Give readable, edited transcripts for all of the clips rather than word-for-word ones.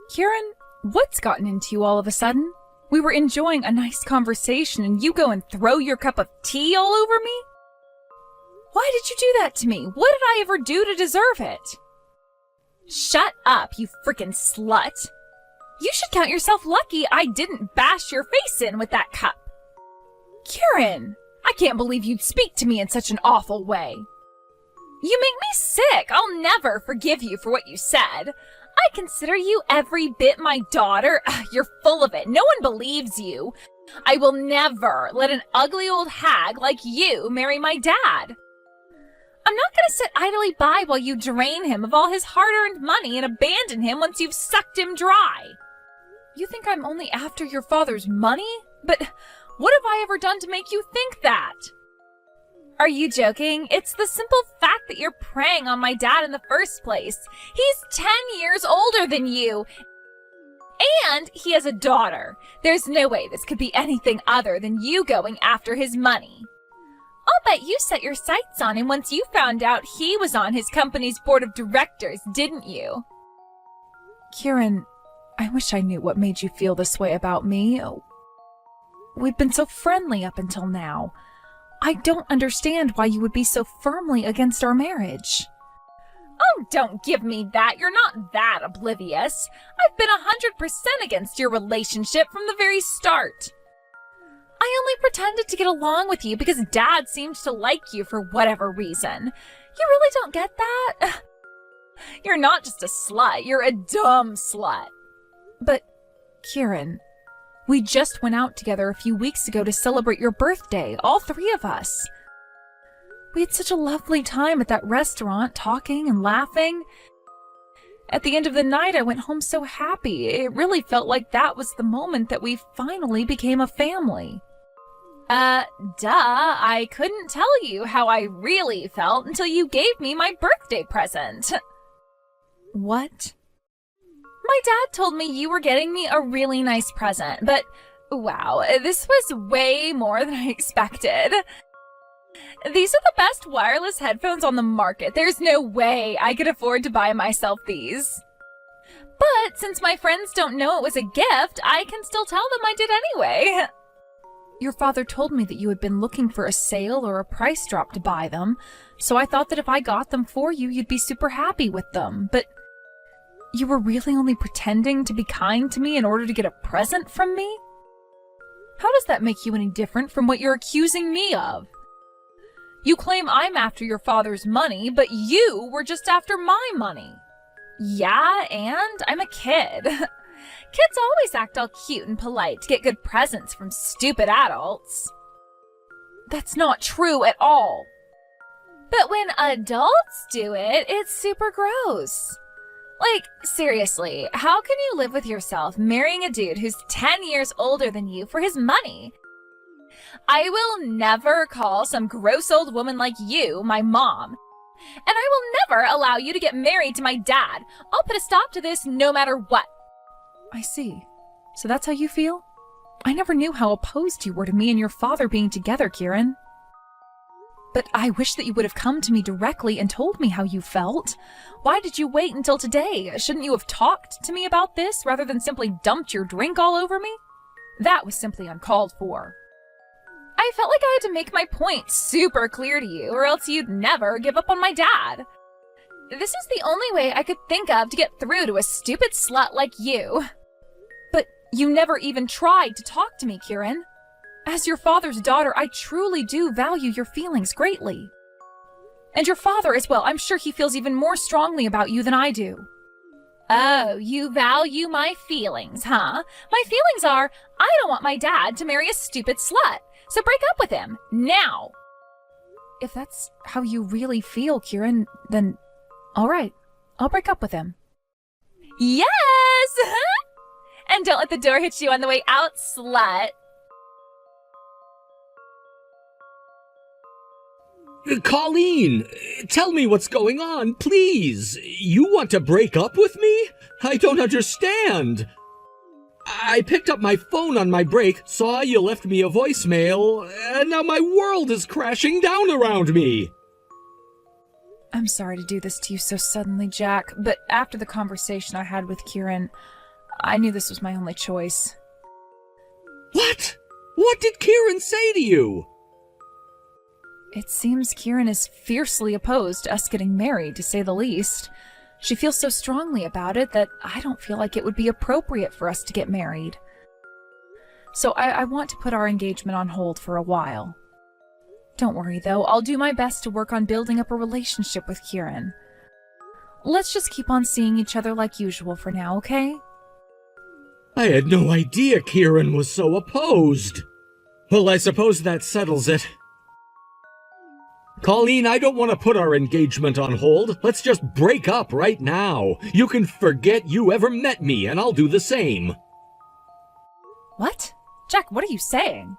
Kieran, what's gotten into you all of a sudden? We were enjoying a nice conversation and you go and throw your cup of tea all over me? Why did you do that to me? What did I ever do to deserve it? Shut up, you frickin' slut. You should count yourself lucky I didn't bash your face in with that cup. Kieran, I can't believe you'd speak to me in such an awful way. You make me sick. I'll never forgive you for what you said. I consider you every bit my daughter. You're full of it. No one believes you. I will never let an ugly old hag like you marry my dad. I'm not going to sit idly by while you drain him of all his hard-earned money and abandon him once you've sucked him dry. You think I'm only after your father's money? But what have I ever done to make you think that? Are you joking? It's the simple fact that you're preying on my dad in the first place. He's 10 years older than you. And he has a daughter. There's no way this could be anything other than you going after his money. I'll bet you set your sights on him once you found out he was on his company's board of directors, didn't you? Kieran, I wish I knew what made you feel this way about me. We've been so friendly up until now. I don't understand why you would be so firmly against our marriage. Oh, don't give me that. You're not that oblivious. I've been 100% against your relationship from the very start. I only pretended to get along with you because Dad seemed to like you for whatever reason. You really don't get that? You're not just a slut, you're a dumb slut. But, Kieran, we just went out together a few weeks ago to celebrate your birthday, all three of us. We had such a lovely time at that restaurant, talking and laughing. At the end of the night, I went home so happy. It really felt like that was the moment that we finally became a family. I couldn't tell you how I really felt until you gave me my birthday present. What? My dad told me you were getting me a really nice present, but wow, this was way more than I expected. These are the best wireless headphones on the market. There's no way I could afford to buy myself these. But since my friends don't know it was a gift, I can still tell them I did anyway. Your father told me that you had been looking for a sale or a price drop to buy them, so I thought that if I got them for you, you'd be super happy with them. But you were really only pretending to be kind to me in order to get a present from me? How does that make you any different from what you're accusing me of? You claim I'm after your father's money, but you were just after my money. Yeah, and I'm a kid. Kids always act all cute and polite to get good presents from stupid adults. That's not true at all. But when adults do it, it's super gross. Like, seriously, how can you live with yourself marrying a dude who's 10 years older than you for his money? I will never call some gross old woman like you my mom. And I will never allow you to get married to my dad. I'll put a stop to this no matter what. I see. So that's how you feel? I never knew how opposed you were to me and your father being together, Kieran. But I wish that you would have come to me directly and told me how you felt. Why did you wait until today? Shouldn't you have talked to me about this rather than simply dumped your drink all over me? That was simply uncalled for. I felt like I had to make my point super clear to you, or else you'd never give up on my dad. This is the only way I could think of to get through to a stupid slut like you. But you never even tried to talk to me, Kieran. As your father's daughter, I truly do value your feelings greatly. And your father as well. I'm sure he feels even more strongly about you than I do. Oh, you value my feelings, huh? My feelings are, I don't want my dad to marry a stupid slut. So break up with him, now. If that's how you really feel, Kieran, then all right, I'll break up with him. Yes! And don't let the door hit you on the way out, slut. Colleen, tell me what's going on, please. You want to break up with me? I don't understand. I picked up my phone on my break, saw you left me a voicemail, and now my world is crashing down around me. I'm sorry to do this to you so suddenly, Jack, but after the conversation I had with Kieran, I knew this was my only choice. What? What did Kieran say to you? It seems Kieran is fiercely opposed to us getting married, to say the least. She feels so strongly about it that I don't feel like it would be appropriate for us to get married. So I want to put our engagement on hold for a while. Don't worry, though. I'll do my best to work on building up a relationship with Kieran. Let's just keep on seeing each other like usual for now, okay? I had no idea Kieran was so opposed. Well, I suppose that settles it. Colleen, I don't want to put our engagement on hold. Let's just break up right now. You can forget you ever met me, and I'll do the same. What? Jack, what are you saying?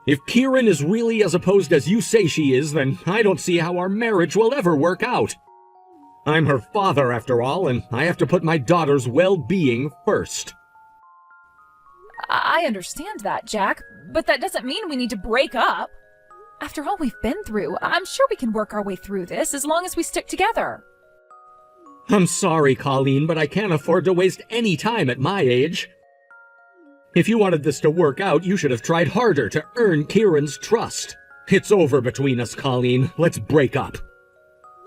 If Kieran is really as opposed as you say she is, then I don't see how our marriage will ever work out. I'm her father, after all, and I have to put my daughter's well-being first. I understand that, Jack, but that doesn't mean we need to break up. After all we've been through, I'm sure we can work our way through this as long as we stick together. I'm sorry, Colleen, but I can't afford to waste any time at my age. If you wanted this to work out, you should have tried harder to earn Kieran's trust. It's over between us, Colleen. Let's break up.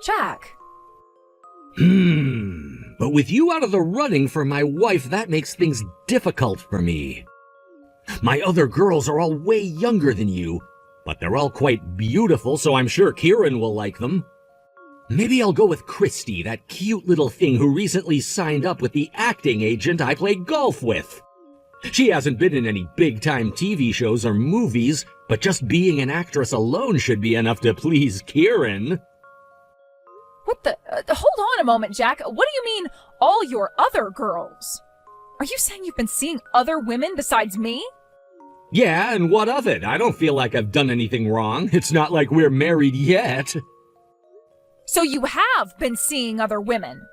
Jack. But with you out of the running for my wife, that makes things difficult for me. My other girls are all way younger than you, but they're all quite beautiful, so I'm sure Kieran will like them. Maybe I'll go with Christy, that cute little thing who recently signed up with the acting agent I play golf with. She hasn't been in any big-time TV shows or movies, but just being an actress alone should be enough to please Kieran. What the? Hold on a moment, Jack. What do you mean, all your other girls? Are you saying you've been seeing other women besides me? Yeah, and what of it? I don't feel like I've done anything wrong. It's not like we're married yet. So you have been seeing other women?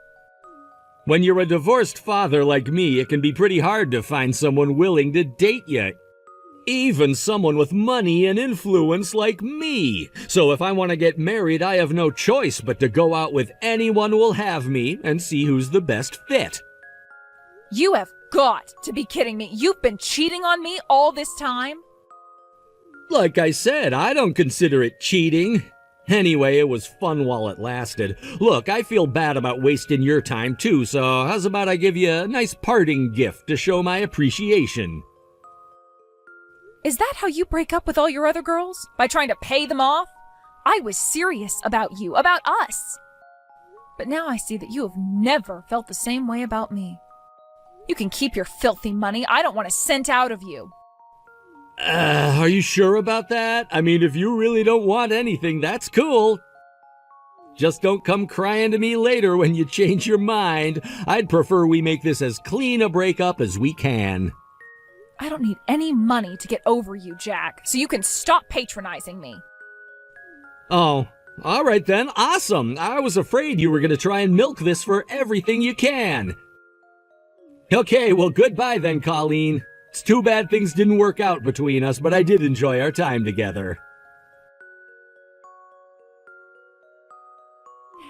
When you're a divorced father like me, it can be pretty hard to find someone willing to date you. Even someone with money and influence like me. So if I want to get married, I have no choice but to go out with anyone who will have me and see who's the best fit. You have got to be kidding me. You've been cheating on me all this time? Like I said, I don't consider it cheating. Anyway, it was fun while it lasted. Look, I feel bad about wasting your time too, so how's about I give you a nice parting gift to show my appreciation? Is that how you break up with all your other girls? By trying to pay them off? I was serious about you, about us. But now I see that you have never felt the same way about me. You can keep your filthy money. I don't want a cent out of you. Are you sure about that? I mean, if you really don't want anything, that's cool. Just don't come crying to me later when you change your mind. I'd prefer we make this as clean a breakup as we can. I don't need any money to get over you, Jack, so you can stop patronizing me. Oh, all right then. Awesome. I was afraid you were going to try and milk this for everything you can. Okay, well, goodbye then, Colleen. It's too bad things didn't work out between us, but I did enjoy our time together.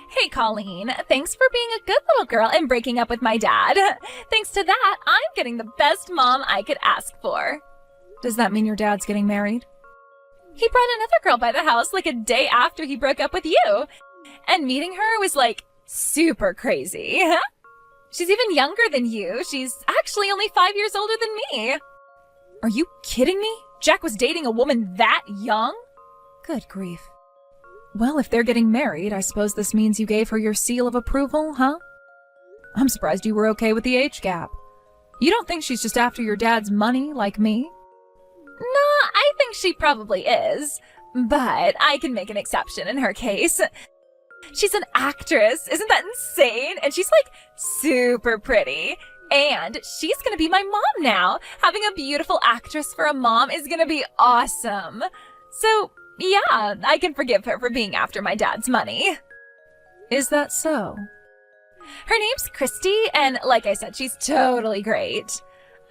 Hey, Colleen, thanks for being a good little girl and breaking up with my dad. Thanks to that, I'm getting the best mom I could ask for. Does that mean your dad's getting married? He brought another girl by the house like a day after he broke up with you. And meeting her was like super crazy. She's even younger than you. She's actually only 5 years older than me. Are you kidding me? Jack was dating a woman that young? Good grief. Well, if they're getting married, I suppose this means you gave her your seal of approval, huh? I'm surprised you were okay with the age gap. You don't think she's just after your dad's money like me? No, I think she probably is. But I can make an exception in her case. She's an actress. Isn't that insane? And she's like super pretty. And she's gonna be my mom now. Having a beautiful actress for a mom is gonna be awesome. So, yeah, I can forgive her for being after my dad's money. Is that so? Her name's Christy, and like I said, she's totally great.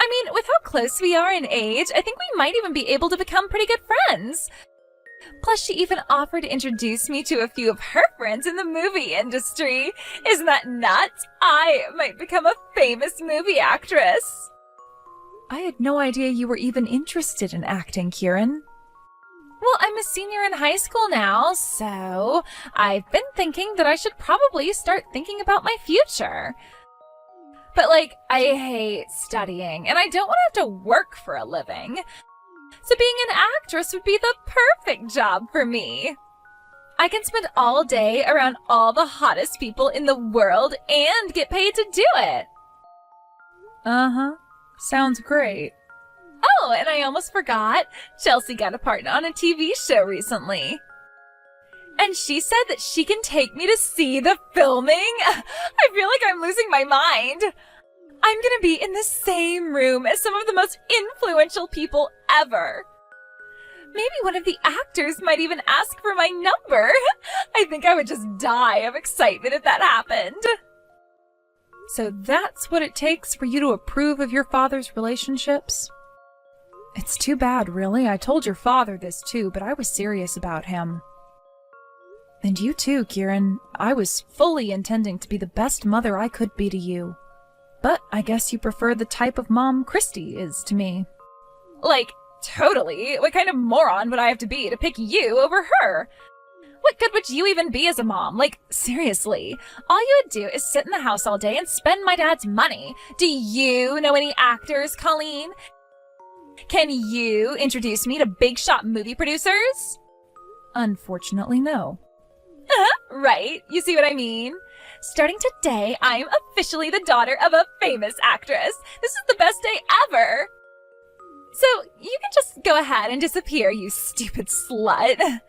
I mean, with how close we are in age, I think we might even be able to become pretty good friends. Plus, she even offered to introduce me to a few of her friends in the movie industry. Isn't that nuts? I might become a famous movie actress. I had no idea you were even interested in acting, Kieran. Well, I'm a senior in high school now, so I've been thinking that I should probably start thinking about my future. But, I hate studying, and I don't want to have to work for a living. So being an actress would be the perfect job for me. I can spend all day around all the hottest people in the world and get paid to do it. Uh-huh. Sounds great. Oh, and I almost forgot. Chelsea got a part on a TV show recently. And she said that she can take me to see the filming. I feel like I'm losing my mind. I'm gonna be in the same room as some of the most influential people ever. Maybe one of the actors might even ask for my number. I think I would just die of excitement if that happened. So that's what it takes for you to approve of your father's relationships? It's too bad, really. I told your father this too, but I was serious about him. And you too, Kieran. I was fully intending to be the best mother I could be to you. But I guess you prefer the type of mom Christy is to me. Totally. What kind of moron would I have to be to pick you over her? What good would you even be as a mom? Seriously. All you would do is sit in the house all day and spend my dad's money. Do you know any actors, Colleen? Can you introduce me to big shot movie producers? Unfortunately, no. Right. You see what I mean? Starting today, I'm officially the daughter of a famous actress. This is the best day ever. So you can just go ahead and disappear, you stupid slut. Now,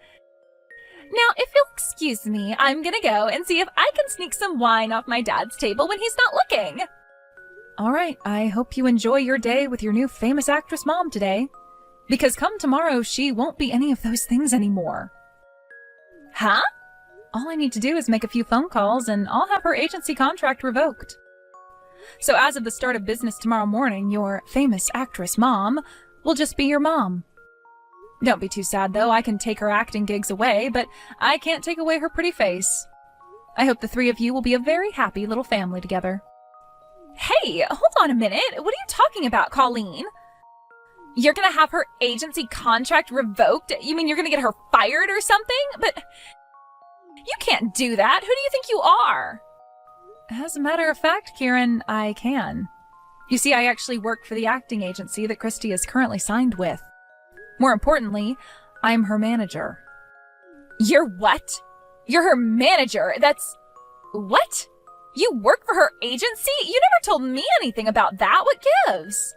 if you'll excuse me, I'm gonna go and see if I can sneak some wine off my dad's table when he's not looking. All right, I hope you enjoy your day with your new famous actress mom today. Because come tomorrow, she won't be any of those things anymore. Huh? All I need to do is make a few phone calls and I'll have her agency contract revoked. So as of the start of business tomorrow morning, your famous actress mom will just be your mom. Don't be too sad though, I can take her acting gigs away, but I can't take away her pretty face. I hope the three of you will be a very happy little family together. Hey, hold on a minute. What are you talking about, Colleen? You're gonna have her agency contract revoked? You mean you're gonna get her fired or something? But you can't do that. Who do you think you are? As a matter of fact, Kieran, I can. You see, I actually work for the acting agency that Christy is currently signed with. More importantly, I'm her manager. You're what? You're her manager? That's... What? You work for her agency? You never told me anything about that. What gives?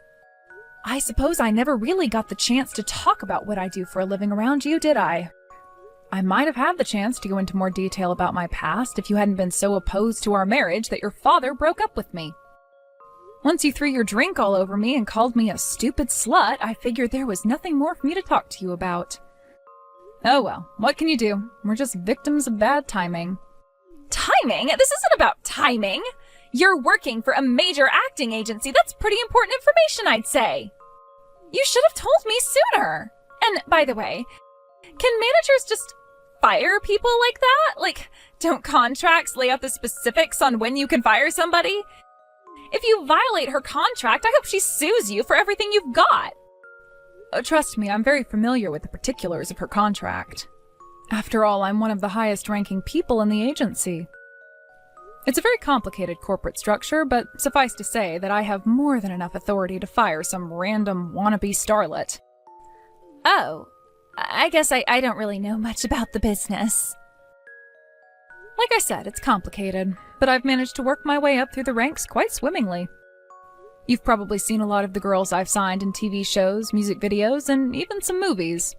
I suppose I never really got the chance to talk about what I do for a living around you, did I? I might have had the chance to go into more detail about my past if you hadn't been so opposed to our marriage that your father broke up with me. Once you threw your drink all over me and called me a stupid slut, I figured there was nothing more for me to talk to you about. Oh well, what can you do? We're just victims of bad timing. Timing? This isn't about timing. You're working for a major acting agency. That's pretty important information, I'd say. You should have told me sooner. And by the way, can managers just fire people like that? Don't contracts lay out the specifics on when you can fire somebody? If you violate her contract, I hope she sues you for everything you've got. Trust me, I'm very familiar with the particulars of her contract. After all, I'm one of the highest-ranking people in the agency. It's a very complicated corporate structure, but suffice to say that I have more than enough authority to fire some random wannabe starlet. Oh, I guess I don't really know much about the business. Like I said, it's complicated, but I've managed to work my way up through the ranks quite swimmingly. You've probably seen a lot of the girls I've signed in TV shows, music videos, and even some movies.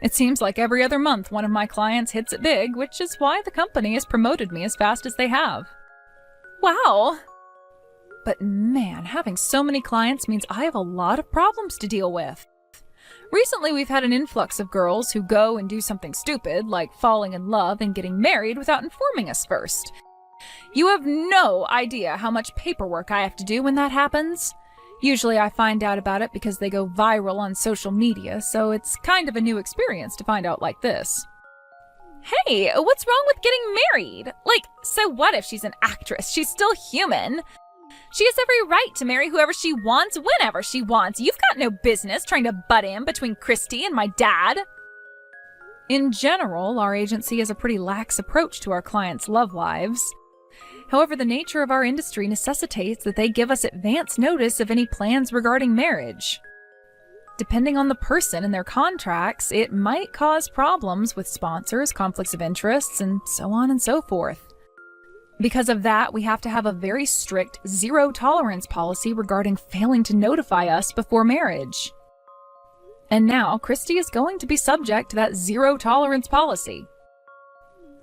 It seems like every other month one of my clients hits it big, which is why the company has promoted me as fast as they have. Wow. But man, having so many clients means I have a lot of problems to deal with. Recently, we've had an influx of girls who go and do something stupid, like falling in love and getting married without informing us first. You have no idea how much paperwork I have to do when that happens. Usually I find out about it because they go viral on social media, so it's kind of a new experience to find out like this. Hey, what's wrong with getting married? Like, so what if she's an actress? She's still human. She has every right to marry whoever she wants, whenever she wants. You've got no business trying to butt in between Christy and my dad. In general, our agency has a pretty lax approach to our clients' love lives. However, the nature of our industry necessitates that they give us advance notice of any plans regarding marriage. Depending on the person and their contracts, it might cause problems with sponsors, conflicts of interests, and so on and so forth. Because of that, we have to have a very strict zero-tolerance policy regarding failing to notify us before marriage. And now, Christy is going to be subject to that zero-tolerance policy.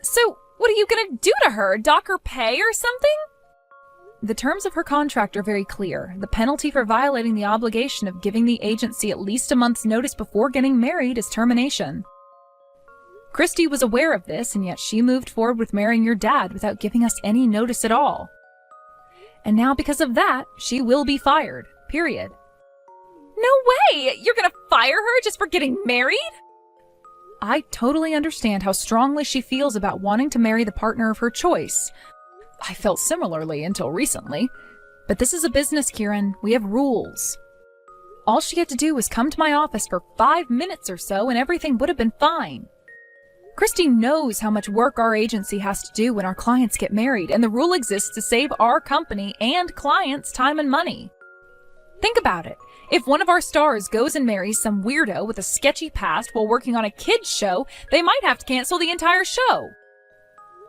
So, what are you gonna do to her? Dock her pay or something? The terms of her contract are very clear. The penalty for violating the obligation of giving the agency at least a month's notice before getting married is termination. Christy was aware of this, and yet she moved forward with marrying your dad without giving us any notice at all. And now, because of that, she will be fired. Period. No way! You're gonna fire her just for getting married? I totally understand how strongly she feels about wanting to marry the partner of her choice. I felt similarly until recently. But this is a business, Kieran. We have rules. All she had to do was come to my office for 5 minutes or so, and everything would have been fine. Christy knows how much work our agency has to do when our clients get married, and the rule exists to save our company and clients time and money. Think about it. If one of our stars goes and marries some weirdo with a sketchy past while working on a kids' show, they might have to cancel the entire show.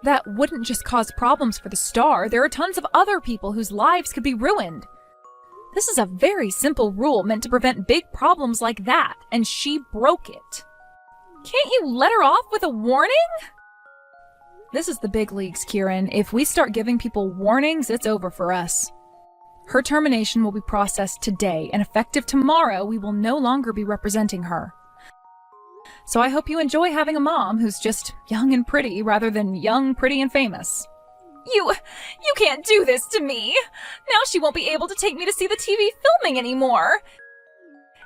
That wouldn't just cause problems for the star. There are tons of other people whose lives could be ruined. This is a very simple rule meant to prevent big problems like that, and she broke it. Can't you let her off with a warning? This is the big leagues, Kieran. If we start giving people warnings, it's over for us. Her termination will be processed today, and effective tomorrow, we will no longer be representing her. So I hope you enjoy having a mom who's just young and pretty rather than young, pretty, and famous. You can't do this to me. Now she won't be able to take me to see the TV filming anymore.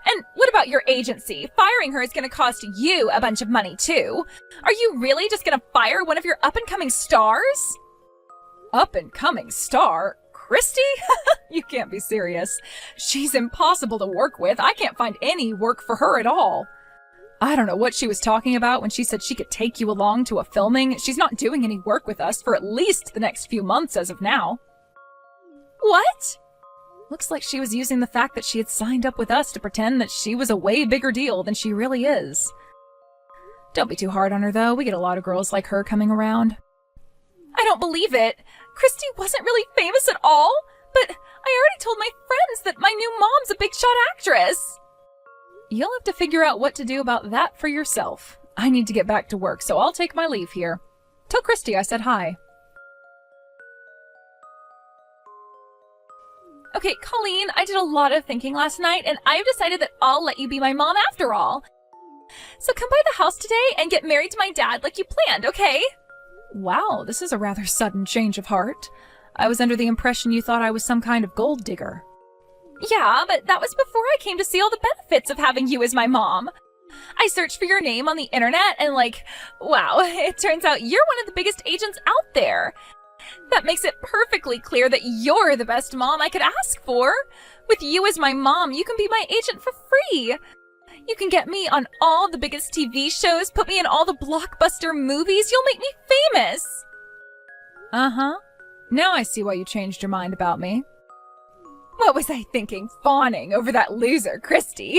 And what about your agency? Firing her is going to cost you a bunch of money, too. Are you really just going to fire one of your up-and-coming stars? Up-and-coming star? Christy? You can't be serious. She's impossible to work with. I can't find any work for her at all. I don't know what she was talking about when she said she could take you along to a filming. She's not doing any work with us for at least the next few months as of now. What? Looks like she was using the fact that she had signed up with us to pretend that she was a way bigger deal than she really is. Don't be too hard on her, though. We get a lot of girls like her coming around. I don't believe it. Christy wasn't really famous at all, but I already told my friends that my new mom's a big shot actress. You'll have to figure out what to do about that for yourself. I need to get back to work, so I'll take my leave here. Tell Christy I said hi. Okay, Colleen, I did a lot of thinking last night, and I've decided that I'll let you be my mom after all. So come by the house today and get married to my dad like you planned, okay? Wow, this is a rather sudden change of heart. I was under the impression you thought I was some kind of gold digger. Yeah, but that was before I came to see all the benefits of having you as my mom. I searched for your name on the internet and wow, it turns out you're one of the biggest agents out there. That makes it perfectly clear that you're the best mom I could ask for. With you as my mom, you can be my agent for free. You can get me on all the biggest TV shows, put me in all the blockbuster movies. You'll make me famous. Uh-huh. Now I see why you changed your mind about me. What was I thinking? Fawning over that loser, Christy.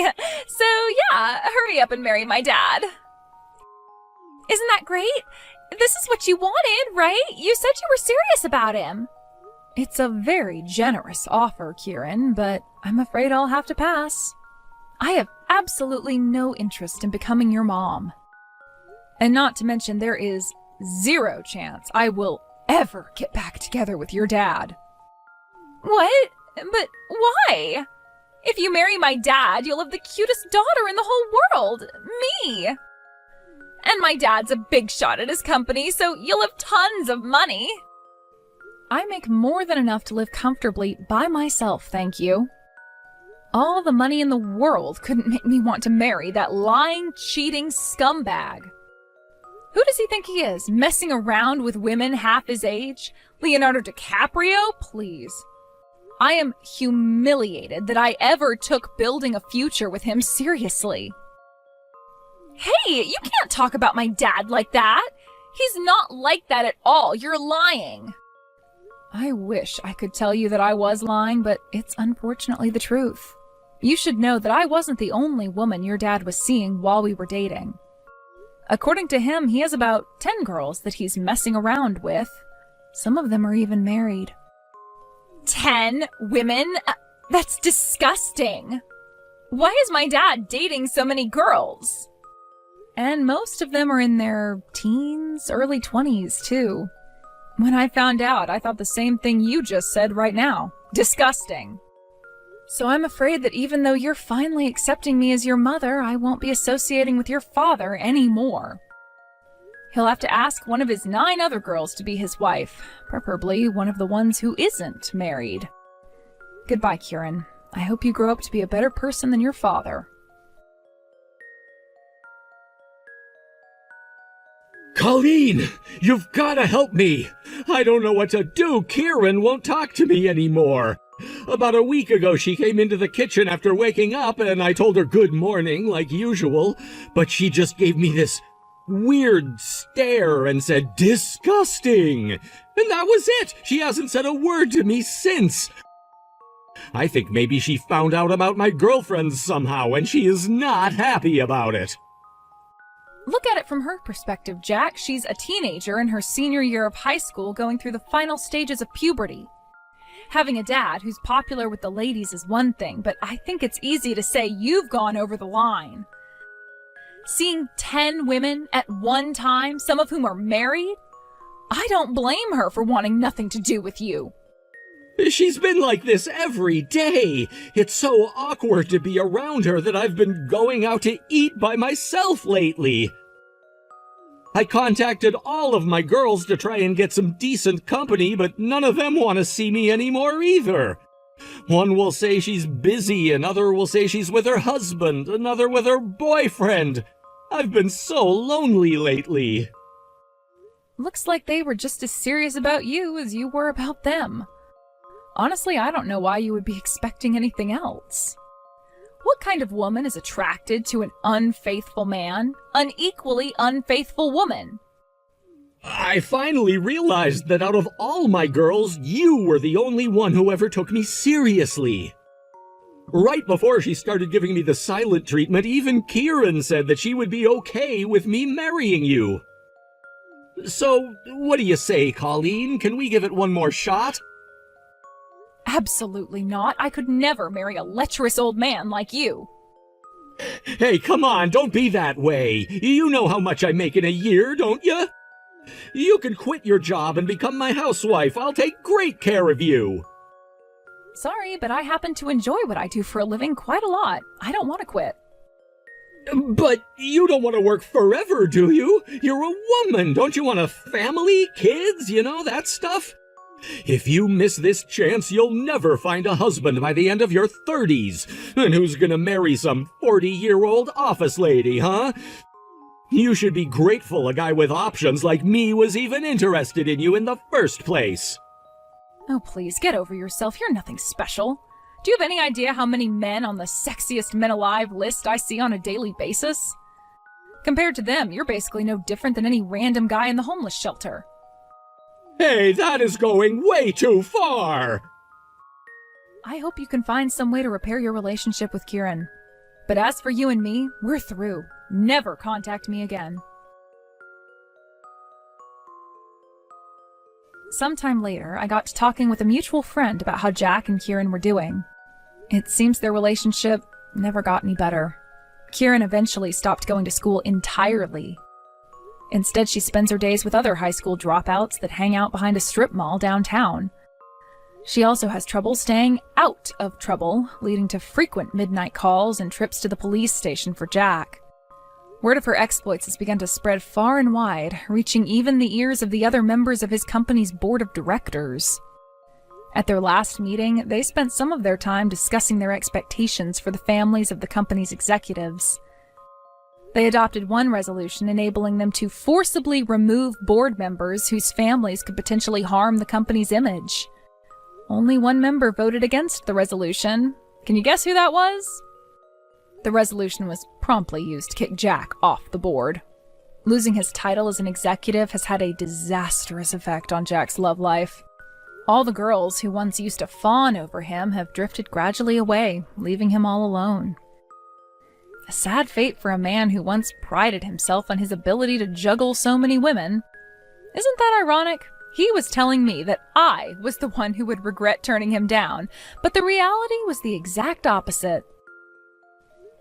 So yeah, hurry up and marry my dad. Isn't that great? This is what you wanted, right? You said you were serious about him. It's a very generous offer, Kieran, but I'm afraid I'll have to pass. I have absolutely no interest in becoming your mom. And not to mention, there is zero chance I will ever get back together with your dad. What? But why? If you marry my dad, you'll have the cutest daughter in the whole world. Me. And my dad's a big shot at his company, so you'll have tons of money. I make more than enough to live comfortably by myself, thank you. All the money in the world couldn't make me want to marry that lying, cheating scumbag. Who does he think he is, messing around with women half his age? Leonardo DiCaprio? Please. I am humiliated that I ever took building a future with him seriously. Hey, you can't talk about my dad like that. He's not like that at all. You're lying. I wish I could tell you that I was lying, but it's unfortunately the truth. You should know that I wasn't the only woman your dad was seeing while we were dating. According to him, he has about 10 girls that he's messing around with. Some of them are even married. 10 women? That's disgusting. Why is my dad dating so many girls? And most of them are in their teens, early 20s, too. When I found out, I thought the same thing you just said right now. Disgusting. So I'm afraid that even though you're finally accepting me as your mother, I won't be associating with your father anymore. He'll have to ask one of his 9 other girls to be his wife, preferably one of the ones who isn't married. Goodbye, Kieran. I hope you grow up to be a better person than your father. Colleen, you've gotta help me. I don't know what to do. Kieran won't talk to me anymore. About a week ago, she came into the kitchen after waking up, and I told her good morning, like usual, but she just gave me this weird stare and said, disgusting. And that was it. She hasn't said a word to me since. I think maybe she found out about my girlfriends somehow, and she is not happy about it. Look at it from her perspective, Jack. She's a teenager in her senior year of high school going through the final stages of puberty. Having a dad who's popular with the ladies is one thing, but I think it's easy to say you've gone over the line. Seeing 10 women at one time, some of whom are married? I don't blame her for wanting nothing to do with you. She's been like this every day. It's so awkward to be around her that I've been going out to eat by myself lately. I contacted all of my girls to try and get some decent company, but none of them want to see me anymore either. One will say she's busy, another will say she's with her husband, another with her boyfriend. I've been so lonely lately. Looks like they were just as serious about you as you were about them. Honestly, I don't know why you would be expecting anything else. What kind of woman is attracted to an unfaithful man? An equally unfaithful woman? I finally realized that out of all my girls, you were the only one who ever took me seriously. Right before she started giving me the silent treatment, even Kieran said that she would be okay with me marrying you. So, what do you say, Colleen? Can we give it one more shot? Absolutely not. I could never marry a lecherous old man like you. Hey, come on, don't be that way. You know how much I make in a year, don't you? You can quit your job and become my housewife. I'll take great care of you. Sorry, but I happen to enjoy what I do for a living quite a lot. I don't want to quit. But you don't want to work forever, do you? You're a woman. Don't you want a family, kids, that stuff? If you miss this chance, you'll never find a husband by the end of your 30s. And who's gonna marry some 40-year-old office lady, huh? You should be grateful a guy with options like me was even interested in you in the first place. Oh, please, get over yourself. You're nothing special. Do you have any idea how many men on the sexiest men alive list I see on a daily basis? Compared to them, you're basically no different than any random guy in the homeless shelter. Hey, that is going way too far! I hope you can find some way to repair your relationship with Kieran. But as for you and me, we're through. Never contact me again. Sometime later, I got to talking with a mutual friend about how Jack and Kieran were doing. It seems their relationship never got any better. Kieran eventually stopped going to school entirely. Instead, she spends her days with other high school dropouts that hang out behind a strip mall downtown. She also has trouble staying out of trouble, leading to frequent midnight calls and trips to the police station for Jack. Word of her exploits has begun to spread far and wide, reaching even the ears of the other members of his company's board of directors. At their last meeting, they spent some of their time discussing their expectations for the families of the company's executives. They adopted one resolution enabling them to forcibly remove board members whose families could potentially harm the company's image. Only one member voted against the resolution. Can you guess who that was? The resolution was promptly used to kick Jack off the board. Losing his title as an executive has had a disastrous effect on Jack's love life. All the girls who once used to fawn over him have drifted gradually away, leaving him all alone. A sad fate for a man who once prided himself on his ability to juggle so many women. Isn't that ironic? He was telling me that I was the one who would regret turning him down, but the reality was the exact opposite.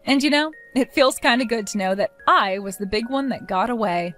And you know, it feels kind of good to know that I was the big one that got away.